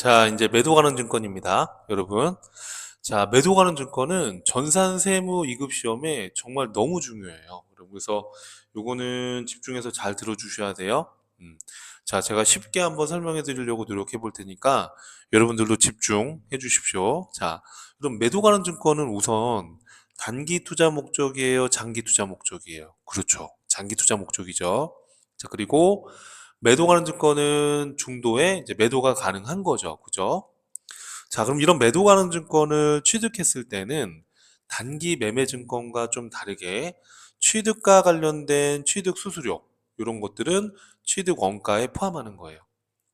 자, 이제 매도 가는 증권입니다, 여러분. 자, 매도 가는 증권은 전산 세무 2급 시험에 정말 너무 중요해요. 여러분, 그래서 요거는 집중해서 잘 들어주셔야 돼요. 자, 제가 쉽게 한번 설명해 드리려고 노력해 볼 테니까 여러분들도 집중해 주십시오. 자, 그럼 매도 가는 증권은 우선 단기 투자 목적이에요? 장기 투자 목적이에요? 그렇죠. 장기 투자 목적이죠. 자, 그리고 매도 가는 증권은 중도에 이제 매도가 가능한 거죠. 그죠? 자, 그럼 이런 매도 가는 증권을 취득했을 때는 단기 매매 증권과 좀 다르게 취득과 관련된 취득 수수료, 이런 것들은 취득 원가에 포함하는 거예요.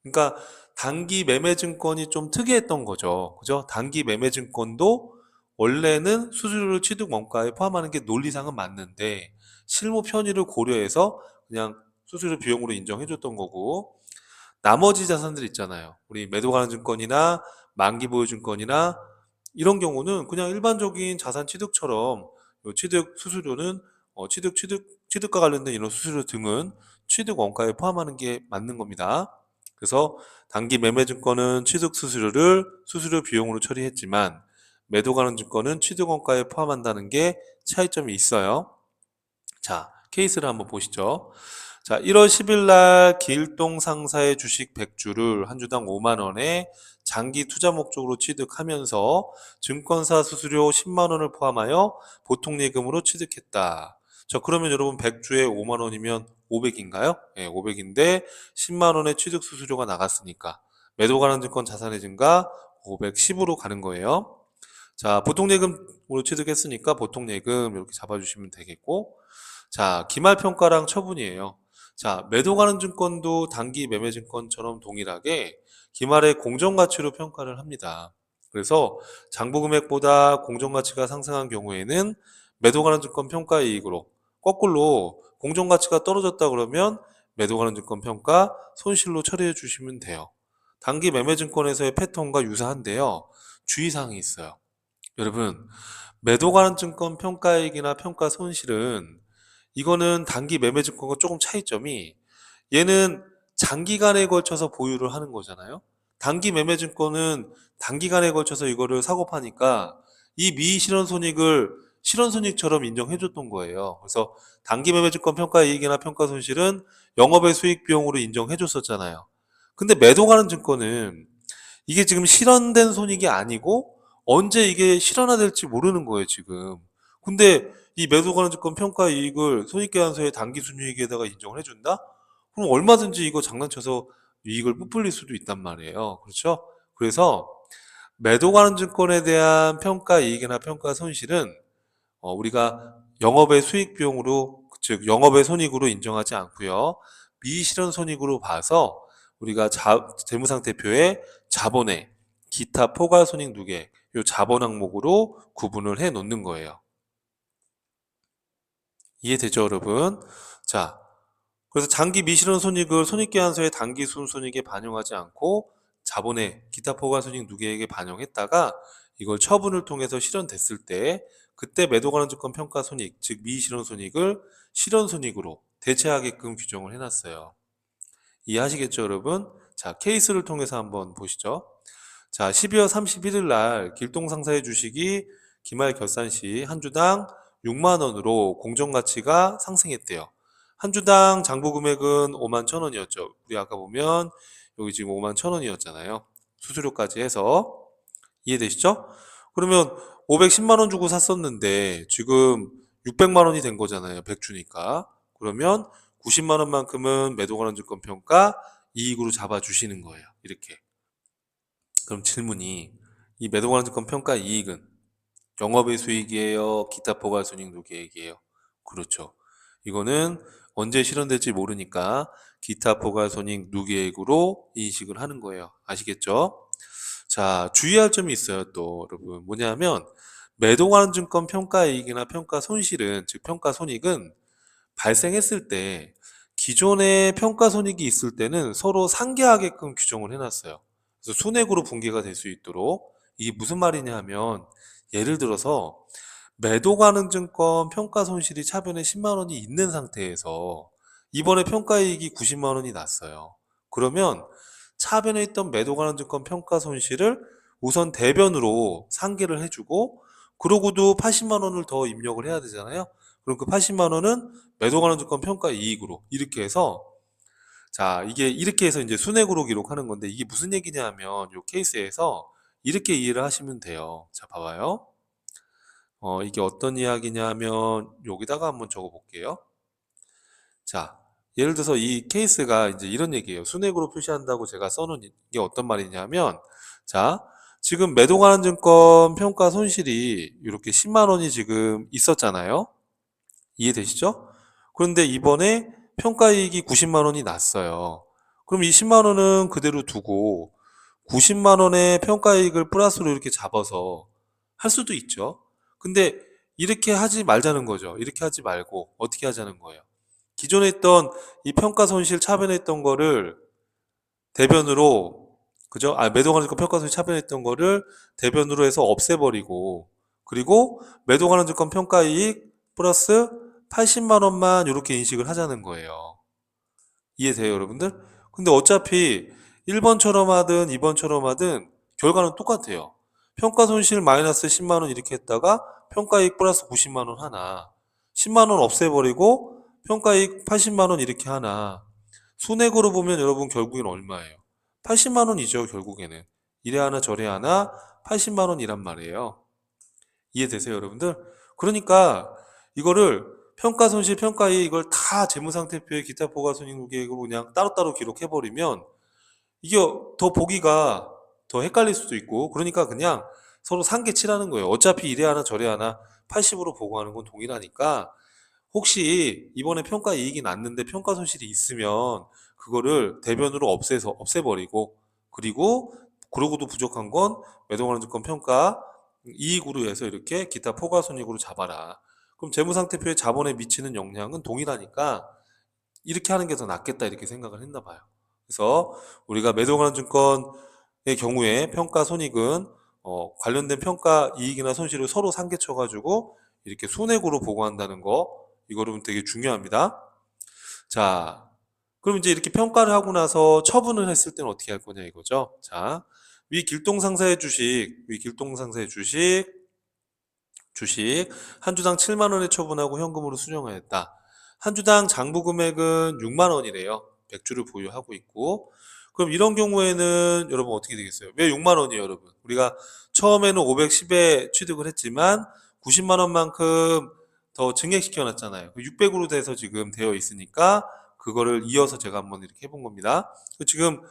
그러니까 단기 매매 증권이 좀 특이했던 거죠. 그죠? 단기 매매 증권도 원래는 수수료를 취득 원가에 포함하는 게 논리상은 맞는데 실무 편의를 고려해서 그냥 수수료 비용으로 인정해 줬던 거고, 나머지 자산들 있잖아요. 우리 매도 가능 증권이나 만기 보유 증권이나 이런 경우는 그냥 일반적인 자산 취득처럼 요 취득 수수료는 취득과 관련된 이런 수수료 등은 취득 원가에 포함하는 게 맞는 겁니다. 그래서 단기 매매 증권은 취득 수수료를 수수료 비용으로 처리했지만 매도 가능 증권은 취득 원가에 포함한다는 게 차이점이 있어요. 자, 케이스를 한번 보시죠. 자, 1월 10일 날 길동 상사의 주식 100주를 한 주당 5만 원에 장기 투자 목적으로 취득하면서 증권사 수수료 10만 원을 포함하여 보통 예금으로 취득했다. 자, 그러면 여러분 100주에 5만 원이면 500인가요? 네, 500인데 10만 원의 취득 수수료가 나갔으니까 매도 가능 증권 자산의 증가 510으로 가는 거예요. 자, 보통 예금으로 취득했으니까 보통 예금 이렇게 잡아주시면 되겠고, 자, 기말평가랑 처분이에요. 자, 매도 가능 증권도 단기 매매 증권처럼 동일하게 기말의 공정가치로 평가를 합니다. 그래서 장부 금액보다 공정가치가 상승한 경우에는 매도 가능 증권 평가 이익으로, 거꾸로 공정가치가 떨어졌다 그러면 매도 가능 증권 평가 손실로 처리해 주시면 돼요. 단기 매매 증권에서의 패턴과 유사한데요. 주의사항이 있어요. 여러분, 매도 가능 증권 평가이익이나 평가 손실은 이거는 단기 매매 증권과 조금 차이점이, 얘는 장기간에 걸쳐서 보유를 하는 거잖아요. 단기 매매 증권은 단기간에 걸쳐서 이거를 사고 파니까 이 미실현 손익을 실현 손익처럼 인정해 줬던 거예요. 그래서 단기 매매 증권 평가 이익이나 평가 손실은 영업의 수익 비용으로 인정해 줬었잖아요. 근데 매도 가능 증권은 이게 지금 실현된 손익이 아니고 언제 이게 실현화될지 모르는 거예요, 지금. 근데 이 매도관증권 평가 이익을 손익계산서의 단기 순이익에다가 인정을 해준다? 그럼 얼마든지 이거 장난쳐서 이익을 부풀릴 수도 있단 말이에요. 그렇죠? 그래서 매도관증권에 대한 평가 이익이나 평가 손실은 우리가 영업의 수익 비용으로, 즉 영업의 손익으로 인정하지 않고요. 미실현 손익으로 봐서 우리가 재무상태표에 자본의 기타 포괄 손익 누계, 요 자본 항목으로 구분을 해 놓는 거예요. 이해되죠, 여러분? 자, 그래서 장기 미실현 손익을 손익계산서의 단기 순손익에 반영하지 않고 자본의 기타 포괄 손익 누계액에 반영했다가 이걸 처분을 통해서 실현됐을 때 그때 매도 가능 증권 평가 손익, 즉 미실현 손익을 실현 손익으로 대체하게끔 규정을 해놨어요. 이해하시겠죠, 여러분? 자, 케이스를 통해서 한번 보시죠. 자, 12월 31일 날 길동상사의 주식이 기말 결산 시 한 주당 6만 원으로 공정가치가 상승했대요. 한 주당 장부 금액은 5만 천 원이었죠. 우리 아까 보면 여기 지금 5만 천 원이었잖아요. 수수료까지 해서. 이해되시죠? 그러면 510만 원 주고 샀었는데 지금 600만 원이 된 거잖아요. 100주니까. 그러면 90만 원만큼은 매도관원증권 평가 이익으로 잡아주시는 거예요. 이렇게. 그럼 질문이, 이 매도관원증권 평가 이익은 영업의 수익이에요? 기타 포괄손익 누계액이에요? 그렇죠. 이거는 언제 실현될지 모르니까 기타 포괄손익 누계액으로 인식을 하는 거예요. 아시겠죠? 자, 주의할 점이 있어요, 또, 여러분. 뭐냐면, 매도관증권 평가이익이나 평가손실은, 즉, 평가손익은 발생했을 때, 기존에 평가손익이 있을 때는 서로 상계하게끔 규정을 해놨어요. 그래서 순액으로 분개가 될 수 있도록. 이게 무슨 말이냐 하면, 예를 들어서, 매도가능증권 평가손실이 차변에 10만 원이 있는 상태에서, 이번에 평가이익이 90만 원이 났어요. 그러면, 차변에 있던 매도 관한 증권 평가 손실을 우선 대변으로 상계를 해주고, 그러고도 80만 원을 더 입력을 해야 되잖아요. 그럼 그 80만 원은 매도 관한 증권 평가 이익으로 이렇게 해서, 자, 이게 이렇게 해서 이제 순액으로 기록하는 건데, 이게 무슨 얘기냐 하면 이 케이스에서 이렇게 이해를 하시면 돼요. 자, 봐봐요. 이게 어떤 이야기냐 하면 여기다가 한번 적어 볼게요. 자, 예를 들어서 이 케이스가 이제 이런 얘기예요. 순액으로 표시한다고 제가 써놓은 게 어떤 말이냐면, 자, 지금 매도 관한 증권 평가 손실이 이렇게 10만 원이 지금 있었잖아요. 이해되시죠? 그런데 이번에 평가이익이 90만 원이 났어요. 그럼 이 10만 원은 그대로 두고 90만 원의 평가이익을 플러스로 이렇게 잡아서 할 수도 있죠. 근데 이렇게 하지 말자는 거죠. 이렇게 하지 말고 어떻게 하자는 거예요. 기존에 있던 이 평가 손실 차변했던 거를 대변으로, 그죠? 매도 관한 증권 평가 손실 차변했던 거를 대변으로 해서 없애버리고, 그리고 매도 관한 증권 평가이익 플러스 80만 원만 이렇게 인식을 하자는 거예요. 이해돼요, 여러분들? 근데 어차피 1번처럼 하든 2번처럼 하든 결과는 똑같아요. 평가 손실 마이너스 10만 원 이렇게 했다가 평가이익 플러스 90만 원 하나, 10만 원 없애버리고 평가이익 80만 원 이렇게 하나. 순액으로 보면 여러분 결국엔 얼마예요? 80만 원이죠, 결국에는. 이래 하나 저래 하나 80만 원이란 말이에요. 이해되세요, 여러분들? 그러니까 이거를 평가 손실, 평가이익 이걸 다 재무상태표에 기타 포괄손익 계획으로 그냥 따로따로 기록해버리면 이게 더 보기가 더 헷갈릴 수도 있고, 그러니까 그냥 서로 상계치라는 거예요. 어차피 이래 하나 저래 하나 80으로 보고하는 건 동일하니까, 혹시 이번에 평가 이익이 났는데 평가 손실이 있으면 그거를 대변으로 없애버리고, 그리고 그러고도 부족한 건 매도관한 증권 평가 이익으로 해서 이렇게 기타 포괄손익으로 잡아라. 그럼 재무상태표에 자본에 미치는 영향은 동일하니까 이렇게 하는 게 더 낫겠다 이렇게 생각을 했나 봐요. 그래서 우리가 매도관한 증권의 경우에 평가 손익은 관련된 평가 이익이나 손실을 서로 상계쳐 가지고 이렇게 손액으로 보고한다는 거, 이거는 되게 중요합니다. 자, 그럼 이제 이렇게 평가를 하고 나서 처분을 했을 때는 어떻게 할 거냐 이거죠. 자, 위 길동상사의 주식 한 주당 7만 원에 처분하고 현금으로 수령하였다. 한 주당 장부 금액은 6만 원이래요. 100주를 보유하고 있고. 그럼 이런 경우에는 여러분 어떻게 되겠어요? 왜 6만 원이에요, 여러분? 우리가 처음에는 510에 취득을 했지만 90만 원만큼 더 증액시켜 놨잖아요. 600으로 돼서 지금 되어 있으니까 그거를 이어서 제가 한번 이렇게 해본 겁니다. 지금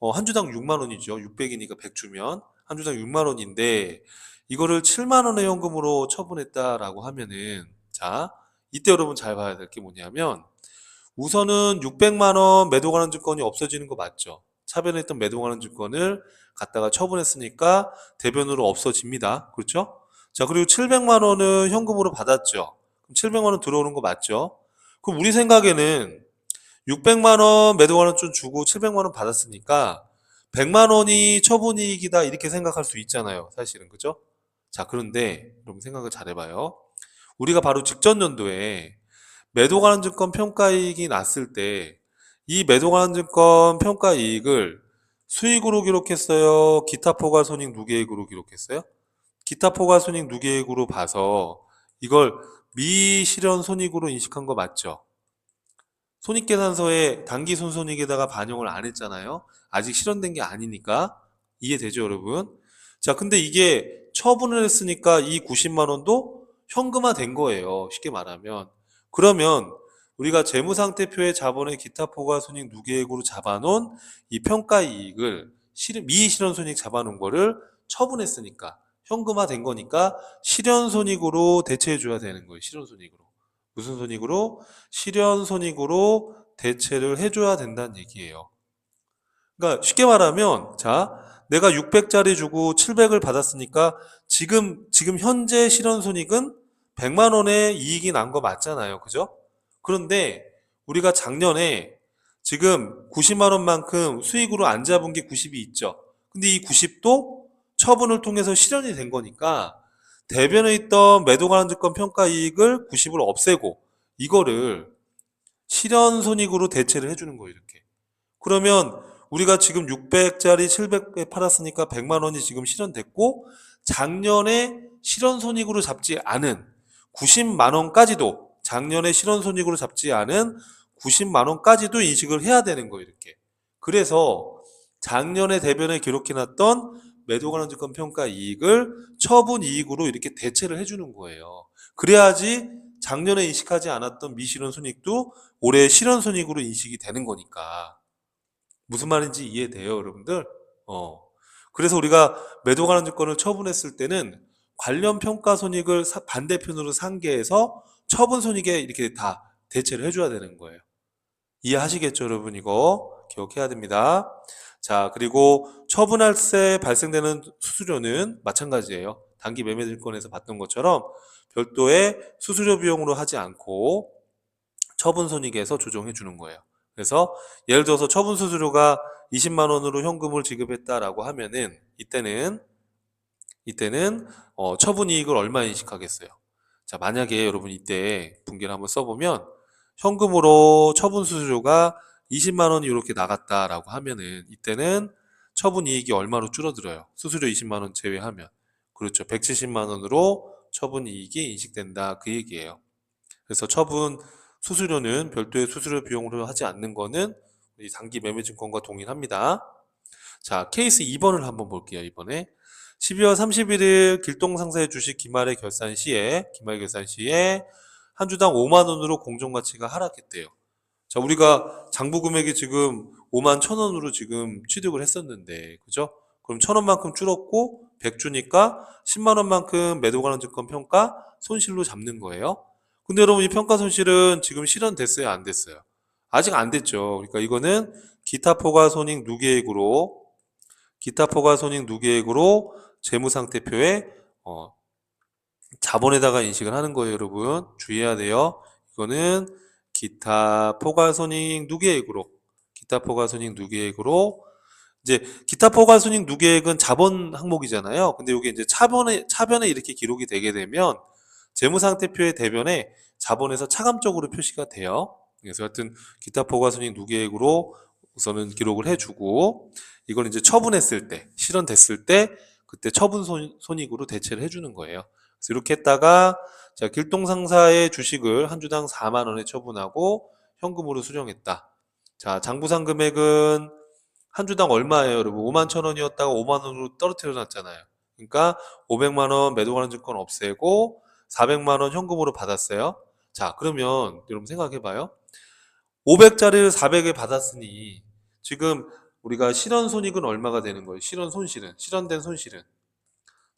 한 주당 6만 원이죠. 600이니까 100주면 한 주당 6만 원인데 이거를 7만 원의 현금으로 처분했다라고 하면은, 자, 이때 여러분 잘 봐야 될 게 뭐냐면, 우선은 600만 원 매도 관한 증권이 없어지는 거 맞죠? 차변했던 매도 관한 증권을 갖다가 처분했으니까 대변으로 없어집니다. 그렇죠? 자, 그리고 700만 원은 현금으로 받았죠. 그럼 700만 원 들어오는 거 맞죠? 그럼 우리 생각에는 600만 원 매도 관한 좀 주고 700만 원 받았으니까 100만 원이 처분이익이다 이렇게 생각할 수 있잖아요. 사실은. 그죠? 자, 그런데 여러분 생각을 잘 해봐요. 우리가 바로 직전 연도에 매도 관한 증권 평가이익이 났을 때 이 매도 관한 증권 평가이익을 수익으로 기록했어요? 기타 포괄손익 누계액으로 기록했어요? 기타 포괄손익 누계액으로 봐서 이걸 미실현 손익으로 인식한 거 맞죠? 손익계산서에 당기 순손익에다가 반영을 안 했잖아요. 아직 실현된 게 아니니까. 이해되죠, 여러분? 자, 근데 이게 처분을 했으니까 이 90만 원도 현금화 된 거예요. 쉽게 말하면. 그러면 우리가 재무상태표의 자본의 기타 포괄손익 누계액으로 잡아놓은 이 평가이익을 미실현손익 잡아놓은 거를 처분했으니까 현금화 된 거니까 실현손익으로 대체해 줘야 되는 거예요. 실현손익으로. 무슨 손익으로? 실현손익으로 대체를 해줘야 된다는 얘기예요. 그러니까 쉽게 말하면, 자, 내가 600짜리 주고 700을 받았으니까 지금 현재 실현손익은 100만 원의 이익이 난 거 맞잖아요. 그죠? 그런데 우리가 작년에 지금 90만 원만큼 수익으로 안 잡은 게 90이 있죠. 근데 이 90도 처분을 통해서 실현이 된 거니까 대변에 있던 매도 관한 증권 평가 이익을 90을 없애고 이거를 실현 손익으로 대체를 해주는 거예요. 이렇게. 그러면 우리가 지금 600짜리 700에 팔았으니까 100만 원이 지금 실현됐고, 작년에 실현손익으로 잡지 않은 90만 원까지도, 작년에 실현손익으로 잡지 않은 90만 원까지도 인식을 해야 되는 거예요, 이렇게. 그래서 작년에 대변에 기록해놨던 매도관한증권 평가 이익을 처분 이익으로 이렇게 대체를 해주는 거예요. 그래야지 작년에 인식하지 않았던 미실현 손익도 올해 실현 손익으로 인식이 되는 거니까. 무슨 말인지 이해돼요, 여러분들? 그래서 우리가 매도관한증권을 처분했을 때는 관련 평가 손익을 반대편으로 상계해서 처분 손익에 이렇게 다 대체를 해줘야 되는 거예요. 이해하시겠죠, 여러분? 이거 기억해야 됩니다. 자, 그리고 처분할 때 발생되는 수수료는 마찬가지예요. 단기 매매증권에서 봤던 것처럼 별도의 수수료 비용으로 하지 않고 처분 손익에서 조정해 주는 거예요. 그래서 예를 들어서 처분 수수료가 20만 원으로 현금을 지급했다라고 하면은 이때는 처분 이익을 얼마 인식하겠어요? 자, 만약에 여러분 이때 분기를 한번 써보면 현금으로 처분 수수료가 20만 원이 이렇게 나갔다라고 하면은 이때는 처분 이익이 얼마로 줄어들어요? 수수료 20만 원 제외하면. 그렇죠. 170만 원으로 처분 이익이 인식된다. 그 얘기예요. 그래서 처분 수수료는 별도의 수수료 비용으로 하지 않는 거는 우리 단기 매매증권과 동일합니다. 자, 케이스 2번을 한번 볼게요. 이번에 12월 31일 길동상사의 주식 기말 결산 시에 한 주당 5만 원으로 공정가치가 하락했대요. 자, 우리가 장부 금액이 지금 5만 1,000원으로 지금 취득을 했었는데, 그죠? 그럼 1,000원만큼 줄었고 100주니까 10만 원만큼 매도관한증권 평가 손실로 잡는 거예요. 근데 여러분 이 평가 손실은 지금 실현됐어요, 안 됐어요? 아직 안 됐죠. 그러니까 이거는 기타 포괄 손익 누계액으로 재무상태표에 자본에다가 인식을 하는 거예요, 여러분. 주의해야 돼요. 이거는 기타 포괄손익 누계액으로 이제 기타 포괄손익 누계액은 자본 항목이잖아요. 근데 이게 이제 차변에 이렇게 기록이 되게 되면 재무상태표의 대변에 자본에서 차감적으로 표시가 돼요. 그래서 하여튼 기타 포괄손익 누계액으로 우선은 기록을 해주고 이걸 이제 처분했을 때 실현됐을 때 그때 처분 손익으로 대체를 해주는 거예요. 그래서 이렇게 했다가 자, 길동상사의 주식을 한 주당 4만 원에 처분하고 현금으로 수령했다. 자, 장부상 금액은 한 주당 얼마예요, 여러분? 5만 1,000원이었다가 5만 원으로 떨어뜨려 놨잖아요. 그러니까 500만 원 매도관한증권 없애고 400만 원 현금으로 받았어요. 자, 그러면 여러분 생각해 봐요. 500짜리를 400에 받았으니 지금 우리가 실현 손익은 얼마가 되는 거예요?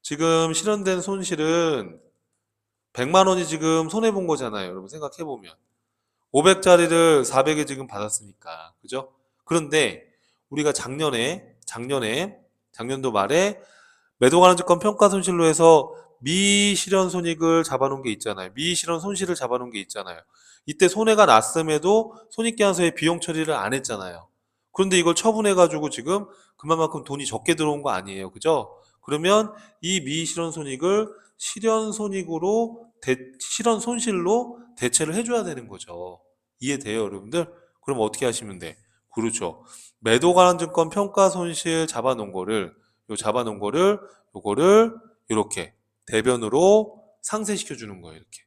지금 실현된 손실은 100만 원이 지금 손해 본 거잖아요. 여러분 생각해 보면 500짜리를 400에 지금 받았으니까. 그죠? 그런데 우리가 작년도 말에 매도관한증권 평가 손실로 해서 미실현 손익을 잡아놓은 게 있잖아요. 미실현 손실을 잡아놓은 게 있잖아요. 이때 손해가 났음에도 손익계산서에 비용 처리를 안 했잖아요. 그런데 이걸 처분해가지고 지금 그만큼 돈이 적게 들어온 거 아니에요. 그죠? 그러면 이 미실현 손익을 실현 손실로 대체를 해줘야 되는 거죠. 이해돼요, 여러분들? 그럼 어떻게 하시면 돼? 그렇죠. 매도관한증권 평가 손실 잡아놓은 거를 요거를 이렇게 대변으로 상쇄시켜 주는 거예요. 이렇게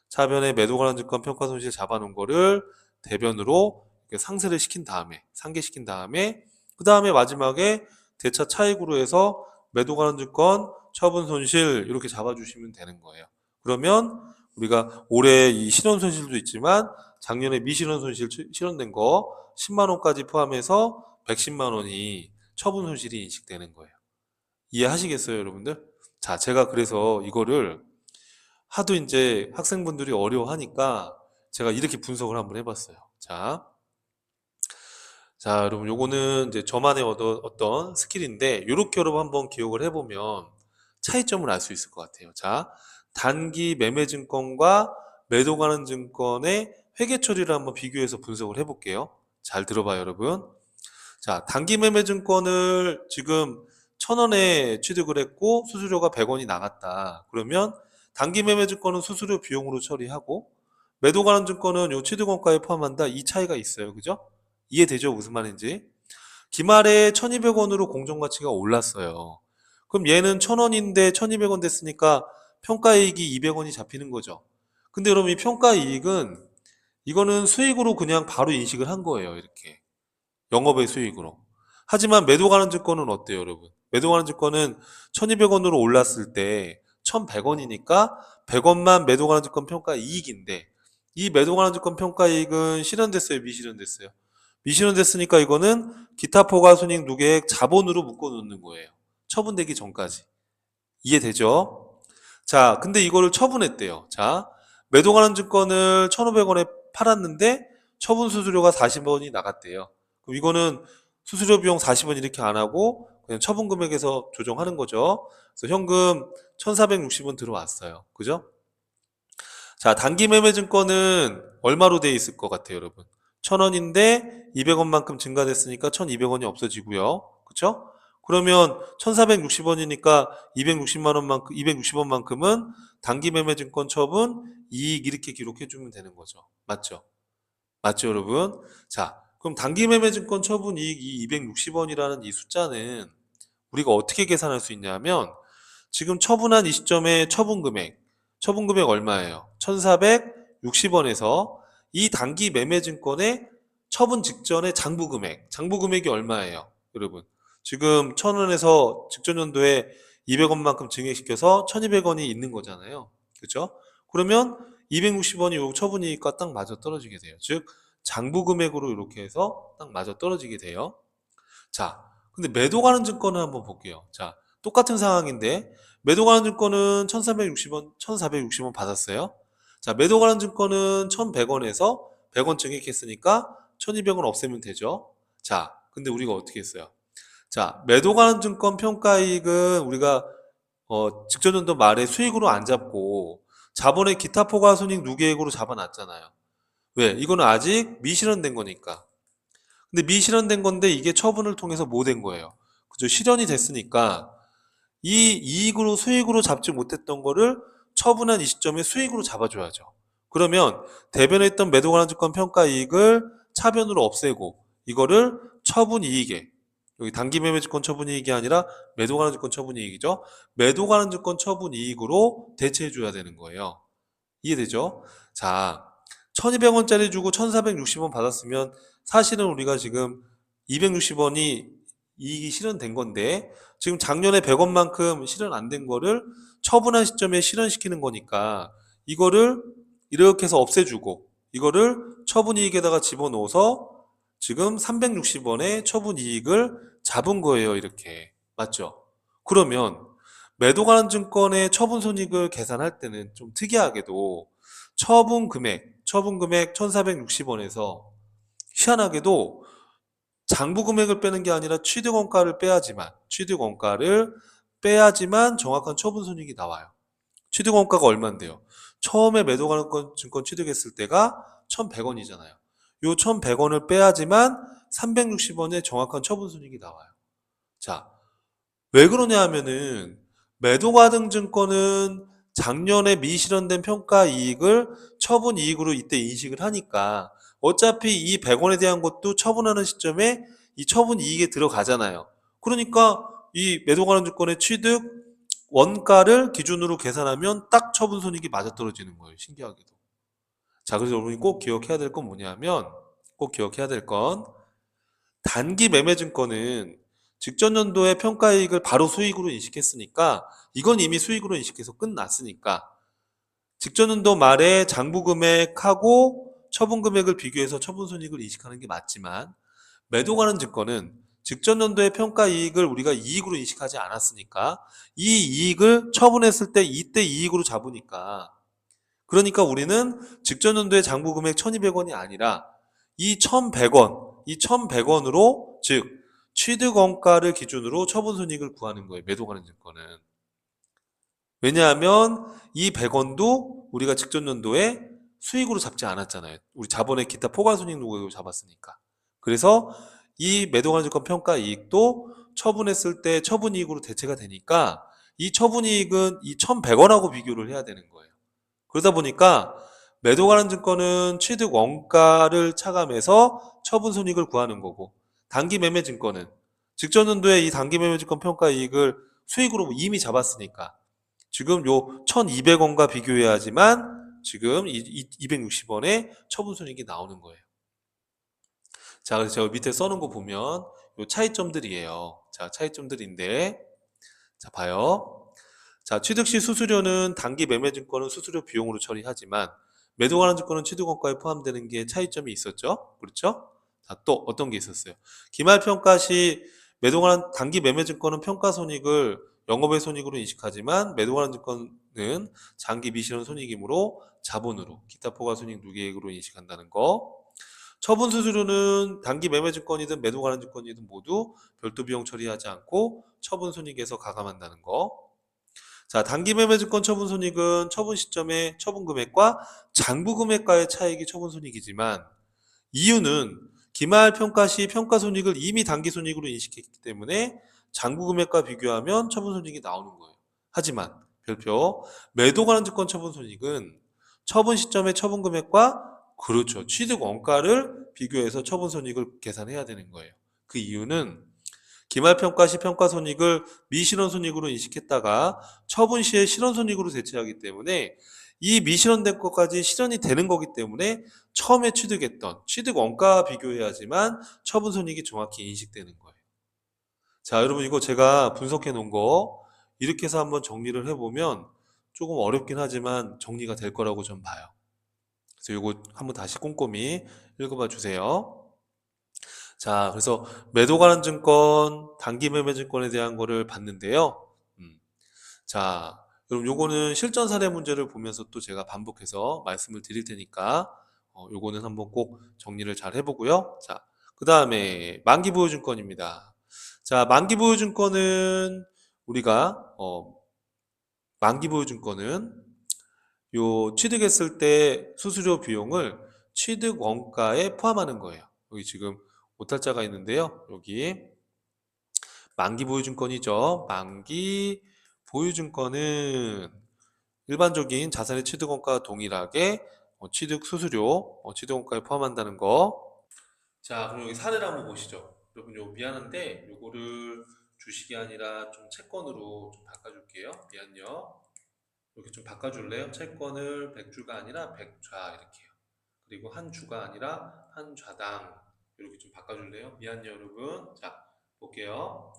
차변에 매도관한증권 평가 손실 잡아놓은 거를 대변으로 이렇게 상계시킨 다음에 그 다음에 마지막에 대차 차익으로 해서 매도관한증권 처분 손실 이렇게 잡아주시면 되는 거예요. 그러면 우리가 올해 이 실현 손실도 있지만 작년에 미실현 손실 실현된 거 10만 원까지 포함해서 110만 원이 처분 손실이 인식되는 거예요. 이해하시겠어요, 여러분들? 자, 제가 그래서 이거를 하도 이제 학생분들이 어려워하니까 제가 이렇게 분석을 한번 해봤어요. 자, 여러분, 요거는 이제 저만의 어떤 스킬인데, 이렇게 여러분 한번 기억을 해보면 차이점을 알 수 있을 것 같아요. 자, 단기 매매증권과 매도가는 증권의 회계 처리를 한번 비교해서 분석을 해볼게요. 잘 들어봐요, 여러분. 자, 단기 매매증권을 지금 1,000원에 취득을 했고 수수료가 100원이 나갔다. 그러면 단기 매매증권은 수수료 비용으로 처리하고 매도 관한 증권은 요 취득원가에 포함한다. 이 차이가 있어요. 그죠? 이해되죠? 무슨 말인지? 기말에 1200원으로 공정가치가 올랐어요. 그럼 얘는 1000원인데 1200원 됐으니까 평가이익이 200원이 잡히는 거죠. 근데 여러분 이 평가이익은 이거는 수익으로 그냥 바로 인식을 한 거예요. 이렇게. 영업의 수익으로. 하지만 매도 가는 증권은 어때요, 여러분? 매도 가는 증권은 1200원으로 올랐을 때 1100원이니까 100원만 매도 가는 증권 평가 이익인데 이 매도 가는 증권 평가 이익은 실현됐어요, 미실현됐어요? 미실현됐으니까 이거는 기타 포괄 손익 누계액 자본으로 묶어 놓는 거예요. 처분되기 전까지. 이해되죠? 자, 근데 이거를 처분했대요. 자, 매도 가는 증권을 1,500원에 팔았는데 처분 수수료가 40원이 나갔대요. 그럼 이거는 수수료 비용 40원 이렇게 안 하고 그냥 처분 금액에서 조정하는 거죠. 그래서 현금 1,460원 들어왔어요. 그죠? 자, 단기 매매 증권은 얼마로 돼 있을 것 같아요, 여러분? 1,000원인데 200원만큼 증가됐으니까 1,200원이 없어지고요. 그쵸? 그러면 1,460원이니까 260만 원만큼, 260원만큼은 단기 매매 증권 처분 이익 이렇게 기록해 주면 되는 거죠. 맞죠? 맞죠, 여러분? 자, 그럼 단기 매매 증권 처분 이익이 260원이라는 이 숫자는 우리가 어떻게 계산할 수 있냐면 지금 처분한 이 시점의 처분 금액 얼마예요? 1,460원에서 이 단기 매매 증권의 처분 직전의 장부 금액이 얼마예요? 여러분. 지금 1,000원에서 직전 연도에 200원만큼 증액시켜서 1,200원이 있는 거잖아요. 그죠? 그러면 260원이 요 처분이익과 딱 맞아 떨어지게 돼요. 즉, 장부 금액으로 이렇게 해서 딱 맞아 떨어지게 돼요. 자, 근데 매도 가는 증권을 한번 볼게요. 자, 똑같은 상황인데 매도 가는 증권은 1,360원, 1,460원 받았어요. 자, 매도 가는 증권은 1,100원에서 100원 증액했으니까 1,200원 없애면 되죠. 자, 근데 우리가 어떻게 했어요? 자, 매도 가는 증권 평가이익은 우리가 직전 연도 말에 수익으로 안 잡고 자본의 기타 포괄 손익 누계액으로 잡아놨잖아요. 왜? 이거는 아직 미실현된 거니까. 근데 미실현된 건데 이게 처분을 통해서 뭐 된 거예요? 그죠? 실현이 됐으니까 이 이익으로 수익으로 잡지 못했던 거를 처분한 이 시점에 수익으로 잡아줘야죠. 그러면 대변했던 매도 관한 증권 평가 이익을 차변으로 없애고 이거를 처분 이익에 여기 단기 매매 증권 처분 이익이 아니라 매도 관한 증권 처분 이익이죠. 매도 관한 증권 처분 이익으로 대체해 줘야 되는 거예요. 이해되죠? 자, 1200원짜리 주고 1460원 받았으면 사실은 우리가 지금 260원이 이익이 실현된 건데 지금 작년에 100원만큼 실현 안 된 거를 처분한 시점에 실현시키는 거니까 이거를 이렇게 해서 없애주고 이거를 처분이익에다가 집어넣어서 지금 360원의 처분이익을 잡은 거예요. 이렇게. 맞죠? 그러면 매도 관한 증권의 처분 손익을 계산할 때는 좀 특이하게도 처분 금액 1,460원에서 희한하게도 장부 금액을 빼는 게 아니라 취득원가를 빼야지만 정확한 처분 손익이 나와요. 취득원가가 얼만데요? 처음에 매도 관한 증권 취득했을 때가 1,100원이잖아요. 요 1,100원을 빼야지만 360원의 정확한 처분 손익이 나와요. 자, 왜 그러냐 하면은 매도가등 증권은 작년에 미실현된 평가 이익을 처분 이익으로 이때 인식을 하니까 어차피 이 100원에 대한 것도 처분하는 시점에 이 처분 이익에 들어가잖아요. 그러니까 이 매도가능 증권의 취득 원가를 기준으로 계산하면 딱 처분 손익이 맞아떨어지는 거예요. 신기하게도. 자, 그래서 여러분이 꼭 기억해야 될 건 뭐냐면 꼭 기억해야 될 건 단기 매매 증권은 직전 연도의 평가이익을 바로 수익으로 인식했으니까 이건 이미 수익으로 인식해서 끝났으니까 직전 연도 말에 장부 금액하고 처분 금액을 비교해서 처분 손익을 인식하는 게 맞지만 매도 관한 증권은 직전 연도의 평가이익을 우리가 이익으로 인식하지 않았으니까 이 이익을 처분했을 때 이때 이익으로 잡으니까 그러니까 우리는 직전 연도의 장부 금액 1,200원이 아니라 이 1,100원으로 즉 취득 원가를 기준으로 처분 손익을 구하는 거예요. 매도 관련 증권은. 왜냐하면 이 100원도 우리가 직전 연도에 수익으로 잡지 않았잖아요. 우리 자본의 기타 포괄 손익 누계로 잡았으니까. 그래서 이 매도 관련 증권 평가 이익도 처분했을 때 처분 이익으로 대체가 되니까 이 처분 이익은 이 1,100원하고 비교를 해야 되는 거예요. 그러다 보니까 매도 관한 증권은 취득 원가를 차감해서 처분 손익을 구하는 거고 단기 매매 증권은 직전 연도에 이 단기 매매 증권 평가 이익을 수익으로 이미 잡았으니까 지금 요 1,200원과 비교해야지만 지금 260원에 처분 손익이 나오는 거예요. 자, 그래서 제가 밑에 써놓은 거 보면 요 차이점들이에요. 자, 차이점들인데 자, 봐요. 자, 취득 시 수수료는 단기 매매 증권은 수수료 비용으로 처리하지만 매도 관한 증권은 취득 원가에 포함되는 게 차이점이 있었죠. 그렇죠? 자, 또 어떤 게 있었어요? 기말 평가 시 매도 관한 단기 매매 증권은 평가 손익을 영업의 손익으로 인식하지만 매도 관한 증권은 장기 미실현 손익이므로 자본으로 기타 포괄 손익 누계액으로 인식한다는 거. 처분 수수료는 단기 매매 증권이든 매도 관한 증권이든 모두 별도 비용 처리하지 않고 처분 손익에서 가감한다는 거. 자, 단기 매매 증권 처분 손익은 처분 시점의 처분 금액과 장부 금액과의 차익이 처분 손익이지만 이유는 기말 평가 시 평가 손익을 이미 단기 손익으로 인식했기 때문에 장부 금액과 비교하면 처분 손익이 나오는 거예요. 하지만 별표 매도 관한 증권 처분 손익은 처분 시점의 처분 금액과 그렇죠. 취득 원가를 비교해서 처분 손익을 계산해야 되는 거예요. 그 이유는 기말평가 시 평가손익을 미실현손익으로 인식했다가 처분 시에 실현손익으로 대체하기 때문에 이 미실현된 것까지 실현이 되는 거기 때문에 처음에 취득했던 취득 원가와 비교해야지만 처분손익이 정확히 인식되는 거예요. 자, 여러분 이거 제가 분석해 놓은 거 이렇게 해서 한번 정리를 해보면 조금 어렵긴 하지만 정리가 될 거라고 좀 봐요. 그래서 이거 한번 다시 꼼꼼히 읽어봐 주세요. 자, 그래서 매도 관한 증권, 단기 매매 증권에 대한 거를 봤는데요. 자, 여러분 요거는 실전 사례 문제를 보면서 또 제가 반복해서 말씀을 드릴 테니까 요거는 한번 꼭 정리를 잘 해보고요. 자, 그 다음에 만기 보유 증권입니다. 자, 만기 보유 증권은 우리가 만기 보유 증권은 요 취득했을 때 수수료 비용을 취득 원가에 포함하는 거예요. 여기 지금 오탈자가 있는데요. 여기 만기 보유증권이죠. 만기 보유증권은 일반적인 자산의 취득원가와 동일하게 취득 수수료, 취득 원가에 포함한다는 거. 자, 그럼 여기 사례를 한번 보시죠. 여러분, 요 미안한데 요거를 주식이 아니라 좀 채권으로 좀 바꿔줄게요. 미안요. 이렇게 좀 바꿔줄래요? 채권을 100주가 아니라 100좌 이렇게요. 그리고 한 주가 아니라 한 좌당 이렇게 좀 바꿔줄래요? 미안요 여러분. 자, 볼게요.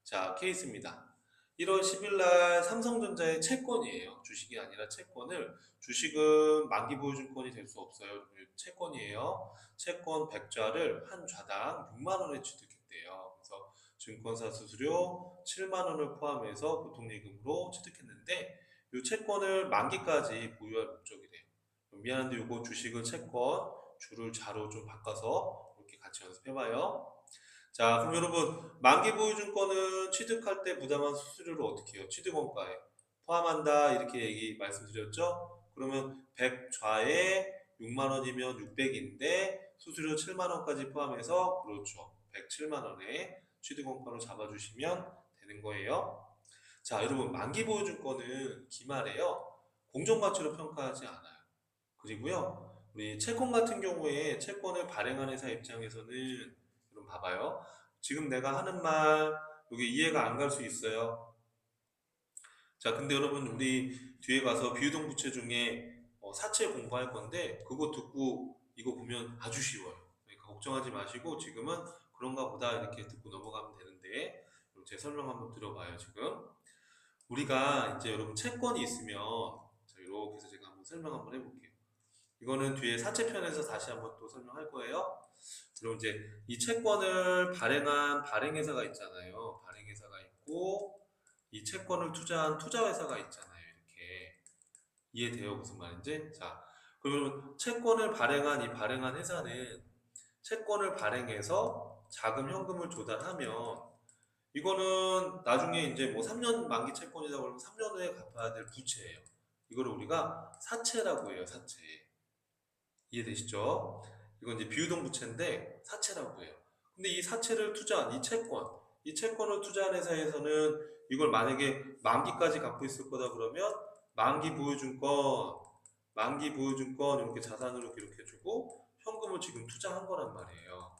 자, 케이스입니다. 1월 10일 날 삼성전자의 채권이에요. 주식이 아니라 채권을 주식은 만기 보유증권이 될 수 없어요. 채권이에요. 채권 100좌를 한 좌당 6만 원에 취득했대요. 그래서 증권사 수수료 7만 원을 포함해서 보통예금으로 취득했는데 이 채권을 만기까지 보유할 목적이래요. 미안한데 이거 주식을 채권 주를 자로 좀 바꿔서 이렇게 같이 연습해봐요. 자, 그럼 여러분 만기 보유증권은 취득할 때 부담한 수수료를 어떻게 해요? 취득원가에 포함한다 이렇게 얘기 말씀드렸죠? 그러면 100좌에 6만 원이면 600인데 수수료 7만 원까지 포함해서 그렇죠. 107만 원에 취득원가로 잡아주시면 되는 거예요. 자, 여러분 만기 보유증권은 기말에요. 공정가치로 평가하지 않아요. 그리고요, 우리 채권 같은 경우에 채권을 발행한 회사 입장에서는 여러분 봐봐요. 지금 내가 하는 말 여기 이해가 안 갈 수 있어요. 자, 근데 여러분 우리 뒤에 가서 비유동 부채 중에 사채 공부할 건데 그거 듣고 이거 보면 아주 쉬워요. 그러니까 걱정하지 마시고 지금은 그런가 보다 이렇게 듣고 넘어가면 되는데 제 설명 한번 들어봐요. 지금 우리가 이제 여러분 채권이 있으면 자, 이렇게 해서 제가 한번 설명 한번 해볼게요. 이거는 뒤에 사채편에서 다시 한번 또 설명할 거예요. 그럼 이제 이 채권을 발행한 발행회사가 있잖아요. 발행회사가 있고 이 채권을 투자한 투자회사가 있잖아요. 이렇게 이해돼요? 무슨 말인지? 자, 그러면 채권을 발행한 이 발행한 회사는 채권을 발행해서 자금 현금을 조달하면 이거는 나중에 이제 뭐 3년 만기 채권이다 그러면 3년 후에 갚아야 될 부채예요. 이거를 우리가 사채라고 해요. 사채. 이해되시죠? 이건 이제 비유동 부채인데 사채라고 해요. 근데 이 사채를 투자한 이 채권을 투자한 회사에서는 이걸 만약에 만기까지 갖고 있을 거다 그러면 만기 보유증권 이렇게 자산으로 기록해주고 현금을 지금 투자한 거란 말이에요.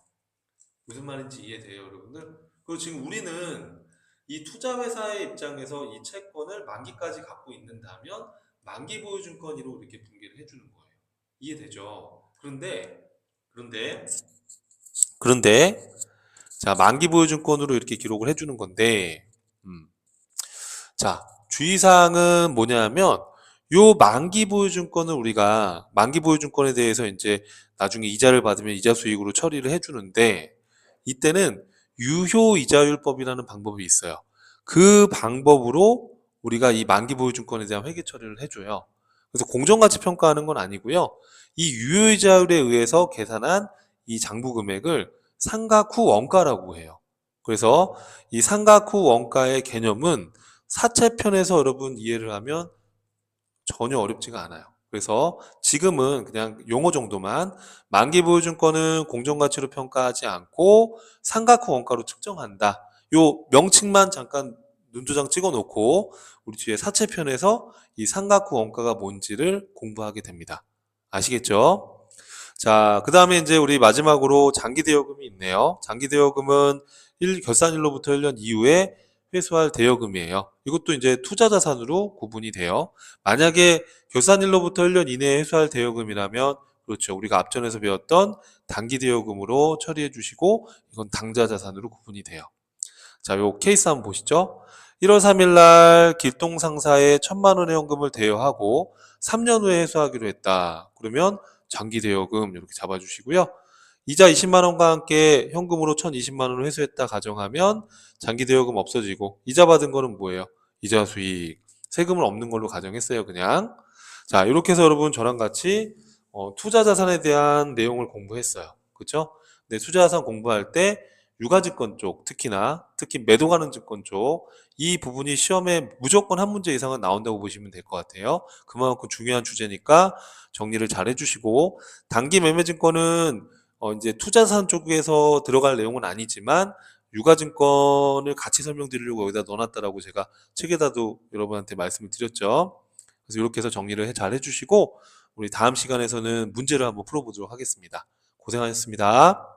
무슨 말인지 이해돼요, 여러분들? 그리고 지금 우리는 이 투자회사의 입장에서 이 채권을 만기까지 갖고 있는다면 만기 보유증권으로 이렇게 분기를 해주는 거예요. 이해되죠? 그런데, 그런데, 자, 만기 보유증권으로 이렇게 기록을 해주는 건데, 음, 자, 주의사항은 뭐냐면, 요 만기 보유증권을 우리가, 만기 보유증권에 대해서 이제 나중에 이자를 받으면 이자 수익으로 처리를 해주는데, 이때는 유효이자율법이라는 방법이 있어요. 그 방법으로 우리가 이 만기 보유증권에 대한 회계 처리를 해줘요. 그래서 공정가치 평가하는 건 아니고요. 이 유효이자율에 의해서 계산한 이 장부 금액을 상각 후 원가라고 해요. 그래서 이 상각 후 원가의 개념은 사채편에서 여러분 이해를 하면 전혀 어렵지가 않아요. 그래서 지금은 그냥 용어 정도만 만기 보유증권은 공정가치로 평가하지 않고 상각 후 원가로 측정한다. 요 명칭만 잠깐 눈도장 찍어 놓고 우리 뒤에 사채편에서 이 상각 후 원가가 뭔지를 공부하게 됩니다. 아시겠죠? 자, 그 다음에 이제 우리 마지막으로 장기대여금이 있네요. 장기대여금은 결산일로부터 1년 이후에 회수할 대여금이에요. 이것도 이제 투자자산으로 구분이 돼요. 만약에 결산일로부터 1년 이내에 회수할 대여금이라면 그렇죠. 우리가 앞전에서 배웠던 단기대여금으로 처리해 주시고 이건 당좌자산으로 구분이 돼요. 자, 요 케이스 한번 보시죠. 1월 3일 날 길동상사에 1,000만 원의 현금을 대여하고 3년 후에 회수하기로 했다. 그러면 장기 대여금 이렇게 잡아주시고요. 이자 20만 원과 함께 현금으로 1,020만 원을 회수했다 가정하면 장기 대여금 없어지고 이자 받은 거는 뭐예요? 이자 수익. 세금은 없는 걸로 가정했어요, 그냥. 자, 이렇게 해서 여러분 저랑 같이 투자 자산에 대한 내용을 공부했어요. 그렇죠? 근데 투자 자산 공부할 때 유가증권 쪽, 특히 매도 가는 증권 쪽, 이 부분이 시험에 무조건 한 문제 이상은 나온다고 보시면 될 것 같아요. 그만큼 중요한 주제니까 정리를 잘 해주시고, 단기 매매 증권은 이제 투자산 쪽에서 들어갈 내용은 아니지만, 유가증권을 같이 설명드리려고 여기다 넣어놨다라고 제가 책에다도 여러분한테 말씀을 드렸죠. 그래서 이렇게 해서 정리를 잘 해주시고, 우리 다음 시간에서는 문제를 한번 풀어보도록 하겠습니다. 고생하셨습니다.